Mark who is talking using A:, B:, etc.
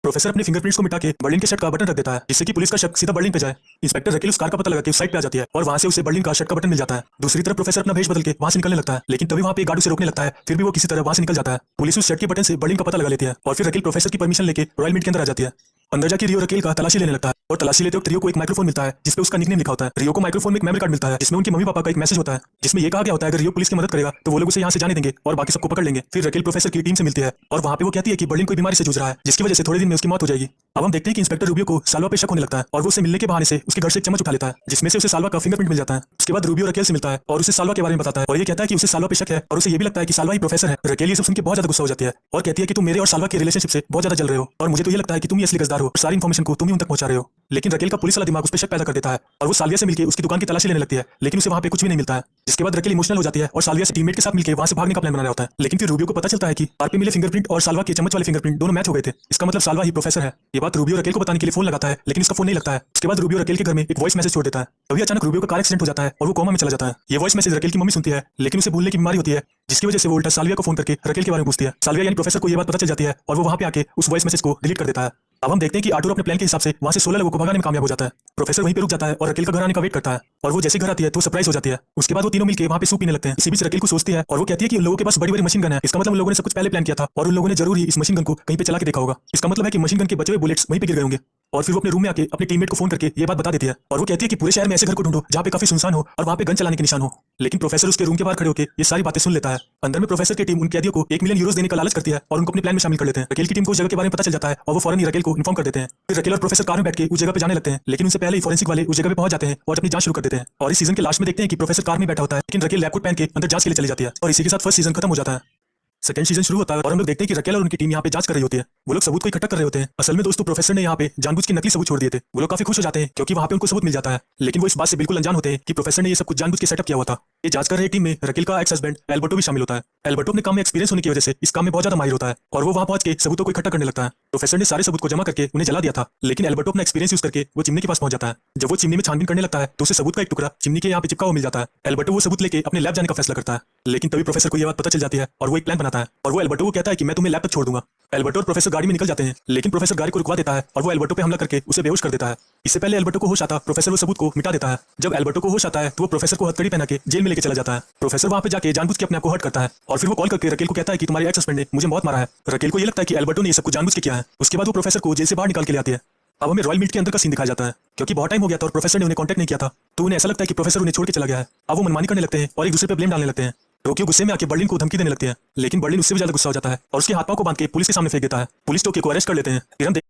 A: Professor अपने fingerprints को मिटा के बर्लिन के शर्ट का बटन रख देता है, जिससे कि पुलिस का शक सीधा बर्लिन पे जाए। इंस्पेक्टर रकील उस कार का पता लगा के उस साइड पे आ जाती है और वहां से उसे बर्लिन का शर्ट का बटन मिल जाता है। दूसरी तरफ प्रोफेसर अपना भेष बदल के वहां से निकलने लगता है, लेकिन तभी वहां पे एक गार्ड उसे रोकने लगता है। फिर भी वो किसी तरह वहां से निकल जाता है। पुलिस उस शर्ट के बटन से बर्लिन का पता लगा लेती है और फिर रकील प्रोफेसर की परमिशन लेके रॉयल मिंट के अंदर आ जाती है। अंदर जाके रियो रकील का तलाशी लेने लगता है और तलाशी लेते वक्त रियो को एक माइक्रोफोन मिलता है जिसपे उसका निकनेम लिखा होता है। रियो को माइक्रोफोन में एक मेमोरी कार्ड मिलता है जिसमें उनके मम्मी पापा का एक मैसेज होता है, जिसमें ये कहा गया होता है अगर रियो पुलिस की मदद करेगा तो वो लोग उसे यहाँ से जाने देंगे और बाकी सबको पकड़ लेंगे। फिर रकील प्रोफेसर की टीम से मिलती है और वहाँ पे वो कहती है कि बर्लिन कोई बीमारी से जूझ रहा है जिसकी वजह से थोड़े दिन में उसकी मौत हो जाएगी। अब हम देखते हैं कि इंस्पेक्टर रूबियो को साल्वा पे शक होने लगता है और वो उसे मिलने के बहाने से उसके घर से एक चम्मच उठा लेता है जिसमें से उसे साल्वा का फिंगरप्रिंट मिल जाता है। उसके बाद रूबियो रकेल से मिलता है और उसे साल्वा के बारे में बताता है और ये कहता है कि उसे साल्वा पे शक है और उसे ये भी लगता है कि साल्वा ही प्रोफेसर है। रकेल ये सब सुन के बहुत ज्यादा गुस्सा हो जाती है और कहती है कि तुम मेरे और साल्वा के रिलेशनशिप से बहुत ज्यादा जल रहे हो और मुझे तो ये लगता है कि तुम ही असली गद्दार हो, सारी इन्फॉर्मेशन को तुम ही उन तक पहुंचा रहे हो। लेकिन रकेल का पुलिस वाला दिमाग उस पर शक पैदा कर देता है और वो साल्विया से मिलकर उसकी दुकान की तलाशी लेने लगती है, लेकिन उसे वहां पे कुछ भी नहीं मिलता है। जिसके बाद रकेल इमोशनल हो जाती है और साल्विया से टीममेट के साथ मिलकर वहां से भागने का प्लान बना रहा होता है। लेकिन फिर रूबियो को पता चलता है कि कार पे मिले फिंगरप्रिंट और साल्वा के चम्मच वाले फिंगरप्रिंट दोनों मैच हो गए थे। इसका मतलब साल्वा ही प्रोफेसर है। ये बात रूबियो रकेल को बताने के लिए फोन लगाता है, लेकिन उसका फोन नहीं लगता है। उसके बाद रूबियो रकेल के घर में एक वॉइस मैसेज छोड़ देता है। तभी अचानक रूबियो का कार एक्सीडेंट हो जाता है और वो कोमा में चला जाता है। ये वॉइस मैसेज रकेल की मम्मी सुनती है, लेकिन उसे भूलने की बीमारी होती है, जिसकी वजह से वो उल्टा साल्विया को फोन करके रकेल के बारे में पूछती है। साल्विया यानी प्रोफेसर को ये बात पता चल जाती है और वो वहां पे आके उस वॉइस मैसेज को डिलीट कर देता है। अब हम देखते हैं कि आर्टुरो अपने प्लान के हिसाब से वहां से 16 लोगों को भगाने में कामयाब हो जाता है। प्रोफेसर वहीं पे रुक जाता है और रकेल का घर आने का वेट करता है और वो जैसे घर आती है तो सरप्राइज हो जाती है। उसके बाद वो तीनों मिलकर वहां पे सूप पीने लगते हैं। इसी बीच रकेल को सोचती है और वो कहती है कि उन लोगों के पास बड़ी बड़ी मशीन गन है, इसका मतलब उन लोगों ने सब कुछ पहले प्लान किया था और उन लोगों ने जरूर ही इस मशीन गन को कहीं पे चला के देखा होगा। इसका मतलब है कि मशीन गन के बचे हुए बुलेट्स वहीं पे गिर गए होंगे। और फिर वो अपने रूम में आके अपने टीममेट को फोन करके ये बात बता देती है और वो कहती है कि पूरे शहर में ऐसे घर को ढूंढो जहाँ पे काफी सुनसान हो और वहाँ पे गन चलाने के निशान हो। लेकिन प्रोफेसर उसके रूम के बाहर खड़े होकर ये सारी बातें सुन लेता है। अंदर में प्रोफेसर की टीम उन कैदियों को 1 मिलियन यूरोस देने का लालच करती है और उनको अपने प्लान में शामिल कर लेते हैं। रकेल की टीम को उस जगह के बारे में पता चल जाता है और वो फौरन ही रकेल को इन्फॉर्म कर देते हैं। फिर रकेल और प्रोफेसर कार में बैठ के उस जगह पे जाने लगते हैं, लेकिन उनसे पहले ही फोरेंसिक वाले उस जगह पे पहुंच जाते हैं और अपनी जांच शुरू कर देते हैं। और इस सीजन के लास्ट में देखते हैं कि प्रोफेसर कार में बैठा होता है, लेकिन रकेल लैब कोट पहन के अंदर जांच के लिए चली जाती है और इसी के साथ फर्स्ट सीजन खत्म हो जाता है। सेकंड सीजन शुरू होता है और हम लोग देखते हैं कि रकेल और उनकी टीम यहाँ पे जांच कर रही होती है। वो लोग सबूत को इकट्ठा कर रहे होते हैं। असल में दोस्तों प्रोफेसर ने यहाँ पे जानबूझ के नकली सबूत छोड़ दिए थे। वो लोग काफी खुश हो जाते हैं क्योंकि वहाँ पे उनको सबूत मिल जाता है, लेकिन वो इस बात से बिल्कुल अनजान होते हैं कि प्रोफेसर ने ये सब कुछ जानबूझ के सेटअप किया हुआ था। ये जांच कर रही टीम में रकेल का एक्स हस्बैंड एल्बर्टो भी शामिल होता है। एल्बर्टो अपने काम में एक्सपीरियंस होने की वजह से इस काम में बहुत ज्यादा माहिर होता है और वो वहाँ पहुंच के सबूतों को इकट्ठा करने लगता है। प्रोफेसर ने सारे सबूत को जमा करके उन्हें जला दिया था, लेकिन एल्बर्टो अपना एक्सपीरियंस यूज करके वो चिमनी के पास पहुंच जाता है। जब वो चिमनी में छानबीन करने लगता है तो उसे सबूत का एक टुकड़ा चिमनी के यहाँ पे चिपका हुआ मिल जाता है। एल्बर्टो वो सबूत लेके अपने लैब जाने का फैसला करता है, लेकिन तभी प्रोफेसर को ये बात पता चल जाती है और वो एक प्लान बनाता है और वो एल्बर्टो को कहता है कि मैं तुम्हें लैब तक छोड़ दूंगा। एल्बर्टो और प्रोफेसर गाड़ी में निकल जाते हैं, लेकिन प्रोफेसर गाड़ी को रुकवा देता है और वो एल्बर्टो पे हमला करके उसे बेहोश कर देता है। इससे पहले एल्बर्टो को होश आता प्रोफेसर वो सबूत को मिटा देता है। जब एल्बर्टो को होश आता है तो वो प्रोफेसर को हथकड़ी पहना के जेल में लेके चला जाता है। प्रोफेसर वहां पे जाके जानबूझ के अपने आप को हर्ट करता है और फिर वो कॉल करके रकेल को कहता है कि तुम्हारे एक्स हस्बैंड ने मुझे बहुत मारा है। रकेल को ये लगता है कि एल्बर्टो ने ये सब कुछ जानबूझ के किया है। उसके बाद वो प्रोफेसर को जेल से बाहर निकाल के ले आती है। अब हमें रॉयल मिंट के अंदर का सीन दिखाया जाता है क्योंकि बहुत टाइम हो गया था और प्रोफेसर ने उन्हें कांटेक्ट नहीं किया था, तो उन्हें ऐसा लगता है कि प्रोफेसर उन्हें छोड़ के चला गया है। अब वो मनमानी करने लगते हैं और एक दूसरे पे ब्लेम डालने लगते हैं। टोक्यो गुस्से में आके बर्लिन को धमकी देने लगती है, लेकिन बर्लिन उससे भी ज्यादा गुस्सा हो जाता है और उसके हाथ पांव को बांध के पुलिस के सामने फेंक देता है। पुलिस टोक्यो को अरेस्ट कर लेते हैं। फिर हम